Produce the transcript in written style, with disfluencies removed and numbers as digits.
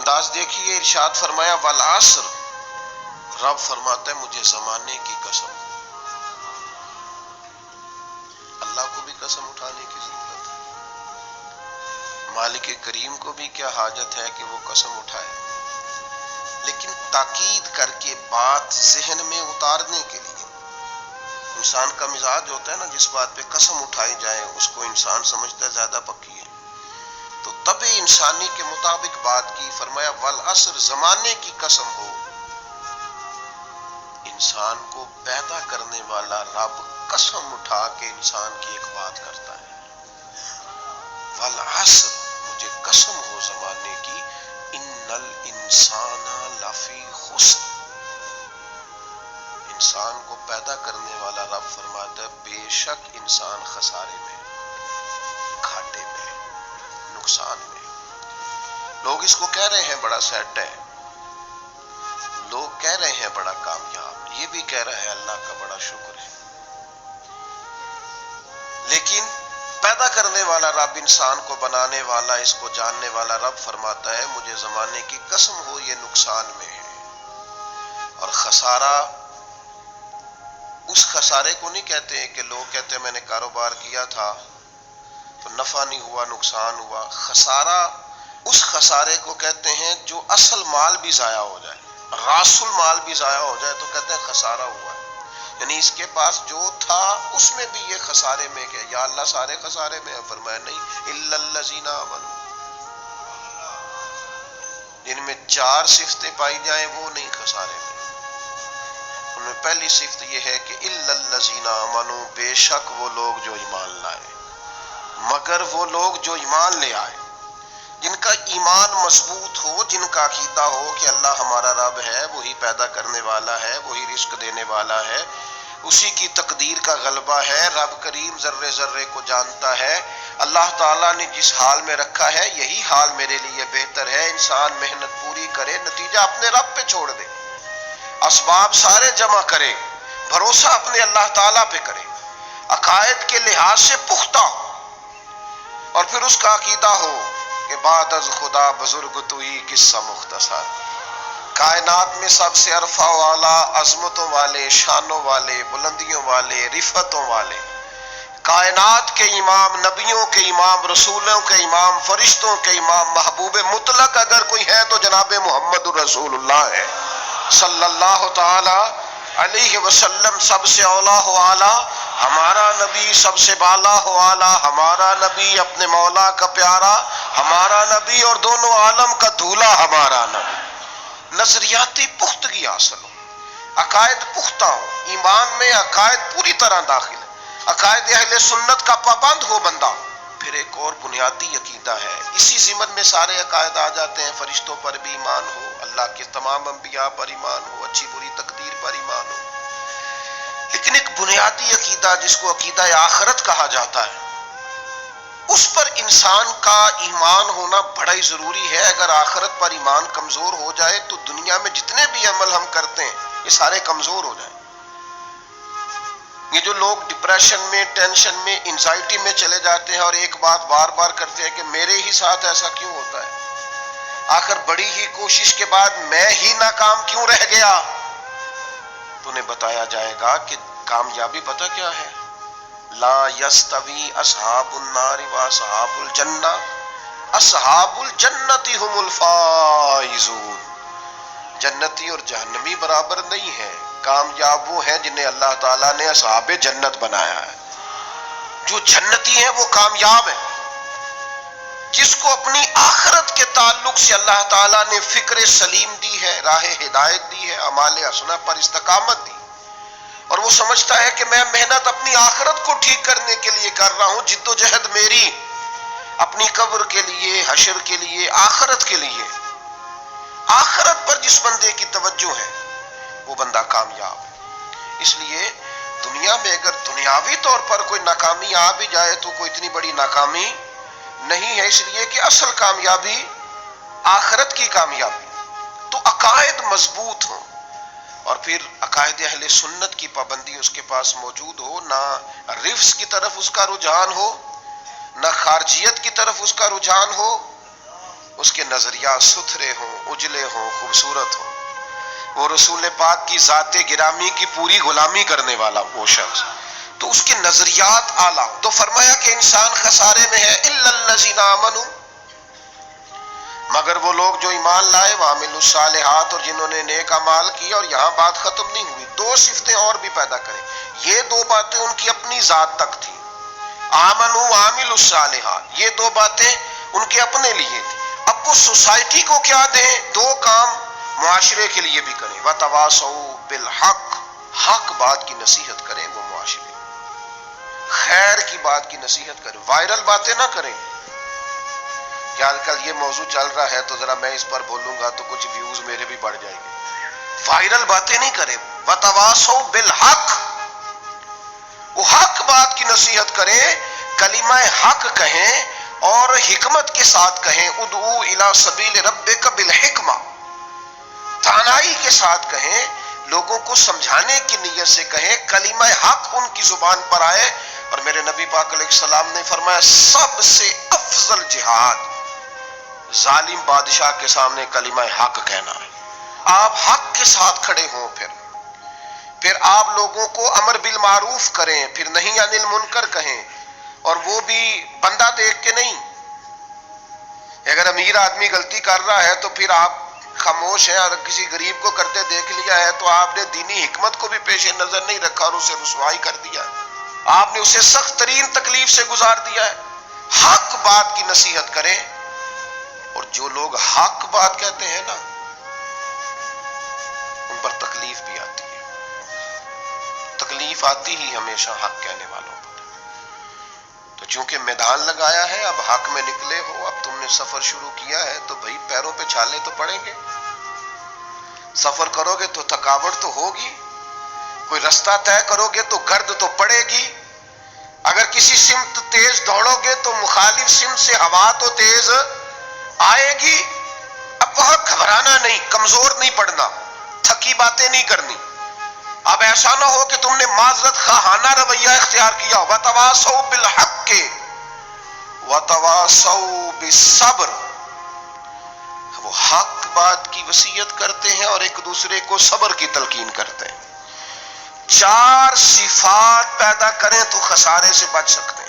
انداز دیکھیے، ارشاد فرمایا والعصر، رب فرماتا ہے مجھے زمانے کی قسم۔ اللہ کو بھی قسم اٹھانے کی ضرورت ہے، مالک کریم کو بھی کیا حاجت ہے کہ وہ قسم اٹھائے، لیکن تاکید کر کے بات ذہن میں اتارنے کے لیے۔ انسان کا مزاج ہوتا ہے نا، جس بات پہ قسم اٹھائی جائے اس کو انسان سمجھتا ہے زیادہ پکی ہے، تو طبع انسانی کے مطابق بات کی۔ فرمایا والعصر، زمانے کی قسم ہو۔ انسان کو پیدا کرنے والا رب قسم اٹھا کے انسان کی ایک بات کرتا ہے، والعصر، مجھے قسم ہو زمانے کی، ان الانسان لفی خسر۔ انسان کو پیدا کرنے والا رب فرماتا ہے بے شک انسان خسارے میں، گھاٹے میں، نقصان میں۔ لوگ اس کو کہہ رہے ہیں بڑا سیٹ ہے، لوگ کہہ رہے ہیں بڑا کامیاب، یہ بھی کہہ رہا ہے اللہ کا بڑا شکر ہے، لیکن پیدا کرنے والا رب، انسان کو بنانے والا، اس کو جاننے والا رب فرماتا ہے مجھے زمانے کی قسم ہو یہ نقصان میں ہے۔ اور خسارہ اس خسارے کو نہیں کہتے ہیں کہ لوگ کہتے ہیں میں نے کاروبار کیا تھا تو نفع نہیں ہوا، نقصان ہوا۔ خسارہ اس خسارے کو کہتے ہیں جو اصل مال بھی ضائع ہو جائے، راس المال بھی ضائع ہو جائے تو کہتے ہیں خسارہ ہوا ہے۔ یعنی اس کے پاس جو تھا اس میں بھی یہ خسارے میں کہ یا اللہ سارے خسارے میں ہے؟ فرمایا نہیں، الا الذین آمنوا، جن میں 4 صفتیں پائی جائیں وہ نہیں خسارے میں۔ ان میں پہلی صفت یہ ہے کہ الا الذین آمنوا، بے شک وہ لوگ جو ایمان لائے، مگر وہ لوگ جو ایمان لے آئے، جن کا ایمان مضبوط ہو، جن کا عقیدہ ہو کہ اللہ ہمارا رب ہے، وہی پیدا کرنے والا ہے، وہی رزق دینے والا ہے، اسی کی تقدیر کا غلبہ ہے، رب کریم ذرے ذرے کو جانتا ہے، اللہ تعالیٰ نے جس حال میں رکھا ہے یہی حال میرے لیے بہتر ہے۔ انسان محنت پوری کرے، نتیجہ اپنے رب پہ چھوڑ دے، اسباب سارے جمع کرے، بھروسہ اپنے اللہ تعالیٰ پہ کرے، عقائد کے لحاظ سے پختہ ہو، اور پھر اس کا عقیدہ ہو کہ بعد از خدا بزرگ توئی قصہ مختصر۔ کائنات میں سب سے عرفہ والا، عظمتوں والے، شانوں والے، بلندیوں والے، رفعتوں والے، کائنات کے امام، نبیوں کے امام، رسولوں کے امام، فرشتوں کے امام، محبوب مطلق اگر کوئی ہے تو جناب محمد رسول اللہ ہے صلی اللہ تعالی علیہ وسلم۔ سب سے اولا ہو اعلیٰ ہمارا نبی، سب سے بالا ہو اعلیٰ ہمارا نبی، اپنے مولا کا پیارا ہمارا نبی، اور دونوں عالم کا دولہ ہمارا نبی۔ نظریاتی پختگی حاصل ہو، عقائد پختہ ہو، ایمان میں عقائد پوری طرح داخل ہے، عقائد اہل سنت کا پابند ہو بندہ۔ پھر ایک اور بنیادی عقیدہ ہے، اسی ضمن میں سارے عقائد آ جاتے ہیں، فرشتوں پر بھی ایمان ہو، اللہ کے تمام انبیاء پر ایمان ہو، اچھی بری تقدیر پر ایمان ہو، لیکن ایک بنیادی عقیدہ جس کو عقیدہ آخرت کہا جاتا ہے، اس پر انسان کا ایمان ہونا بڑا ہی ضروری ہے۔ اگر آخرت پر ایمان کمزور ہو جائے تو دنیا میں جتنے بھی عمل ہم کرتے ہیں یہ سارے کمزور ہو جائیں۔ یہ جو لوگ ڈپریشن میں، ٹینشن میں، انزائٹی میں چلے جاتے ہیں اور ایک بات بار بار کرتے ہیں کہ میرے ہی ساتھ ایسا کیوں ہوتا ہے، آخر بڑی ہی کوشش کے بعد میں ہی ناکام کیوں رہ گیا، تو انہیں بتایا جائے گا کہ کامیابی پتہ کیا ہے؟ لا یستوی اصحاب النار و اصحاب الجنہ، اصحاب الجنت هم الفائزون۔ جنتی اور جہنمی برابر نہیں ہے، کامیاب وہ ہیں جنہیں اللہ تعالیٰ نے اصحاب جنت بنایا ہے۔ جو جنتی ہیں وہ کامیاب ہیں، جس کو اپنی آخرت کے تعلق سے اللہ تعالیٰ نے فکر سلیم دی ہے، راہ ہدایت دی ہے، اعمال حسنہ پر استقامت دی، اور وہ سمجھتا ہے کہ میں محنت اپنی آخرت کو ٹھیک کرنے کے لیے کر رہا ہوں، جد و جہد میری اپنی قبر کے لیے، حشر کے لیے، آخرت کے لیے۔ آخرت پر جس بندے کی توجہ ہے وہ بندہ کامیاب ہے۔ اس لیے دنیا میں اگر دنیاوی طور پر کوئی ناکامی آ بھی جائے تو کوئی اتنی بڑی ناکامی نہیں ہے، اس لیے کہ اصل کامیابی آخرت کی کامیابی۔ تو عقائد مضبوط ہوں، اور پھر عقائد اہل سنت کی پابندی اس کے پاس موجود ہو، نہ رفس کی طرف اس کا رجحان ہو، نہ خارجیت کی طرف اس کا رجحان ہو، اس کے نظریات ستھرے ہوں، اجلے ہوں، خوبصورت ہوں، وہ رسول پاک کی ذات گرامی کی پوری غلامی کرنے والا وہ شخص، تو اس کے نظریات اعلیٰ. تو فرمایا کہ انسان خسارے میں ہے الا الذین آمنوا، مگر وہ لوگ جو ایمان لائے، وعملوا الصالحات، اور جنہوں نے نیک اعمال کیا. اور یہاں بات ختم نہیں ہوئی، دو صفتیں اور بھی پیدا کریں. یہ دو باتیں ان کی اپنی ذات تک تھیں، آمنوا وعملوا الصالحات، یہ دو باتیں ان کے اپنے لیے تھیں. اب وہ سوسائٹی کو کیا دیں؟ دو کام معاشرے کے لیے بھی کریں. وتواصوا بالحق، حق بات کی نصیحت کریں وہ معاشرے، خیر کی بات کی نصیحت کریں، وائرل باتیں نہ کریں. کہ آج کل یہ موضوع چل رہا ہے تو ذرا میں اس پر بولوں گا تو کچھ ویوز میرے بھی بڑھ جائیں گے. وائرل باتیں نہیں کریں. وتواصوا بالحق، وہ حق بات کی نصیحت کریں، کلمہ حق کہیں اور حکمت کے ساتھ کہیں. ادعو الی سبیل ربک بالحکمہ، دانائی کے ساتھ کہیں، لوگوں کو سمجھانے کی نیت سے کہیں، کلمہ حق ان کی زبان پر آئے. اور میرے نبی پاک علیہ السلام نے فرمایا سب سے افضل جہاد ظالم بادشاہ کے سامنے کلمہ حق کہنا ہے. آپ حق کے ساتھ کھڑے ہوں، پھر آپ لوگوں کو امر بالمعروف کریں، پھر نہی عن المنکر کہیں، اور وہ بھی بندہ دیکھ کے نہیں. اگر امیر آدمی غلطی کر رہا ہے تو پھر آپ خاموش ہیں، اور کسی غریب کو کرتے دیکھ لیا ہے تو آپ نے دینی حکمت کو بھی پیش نظر نہیں رکھا اور اسے رسوائی کر دیا، آپ نے اسے سخت ترین تکلیف سے گزار دیا ہے. حق بات کی نصیحت کریں. اور جو لوگ حق بات کہتے ہیں نا، ان پر تکلیف بھی آتی ہے. تکلیف آتی ہی ہمیشہ حق کہنے والوں پر. تو چونکہ میدان لگایا ہے، اب حق میں نکلے ہو، اب تم نے سفر شروع کیا ہے تو بھئی پیروں پہ چھالے تو پڑیں گے. سفر کرو گے تو تھکاوٹ تو ہوگی، کوئی رستہ طے کرو گے تو گرد تو پڑے گی. اگر کسی سمت تیز دوڑو گے تو مخالف سمت سے ہوا تو تیز آئے گی. اب بہت گھبرانا نہیں، کمزور نہیں پڑنا، تھکی باتیں نہیں کرنی. اب ایسا نہ ہو کہ تم نے معذرت خواہانہ رویہ اختیار کیا. وتواصوا بالحق وتواصوا بالصبر، وہ حق بات کی وصیت کرتے ہیں اور ایک دوسرے کو صبر کی تلقین کرتے ہیں. چار صفات پیدا کریں تو خسارے سے بچ سکتے ہیں.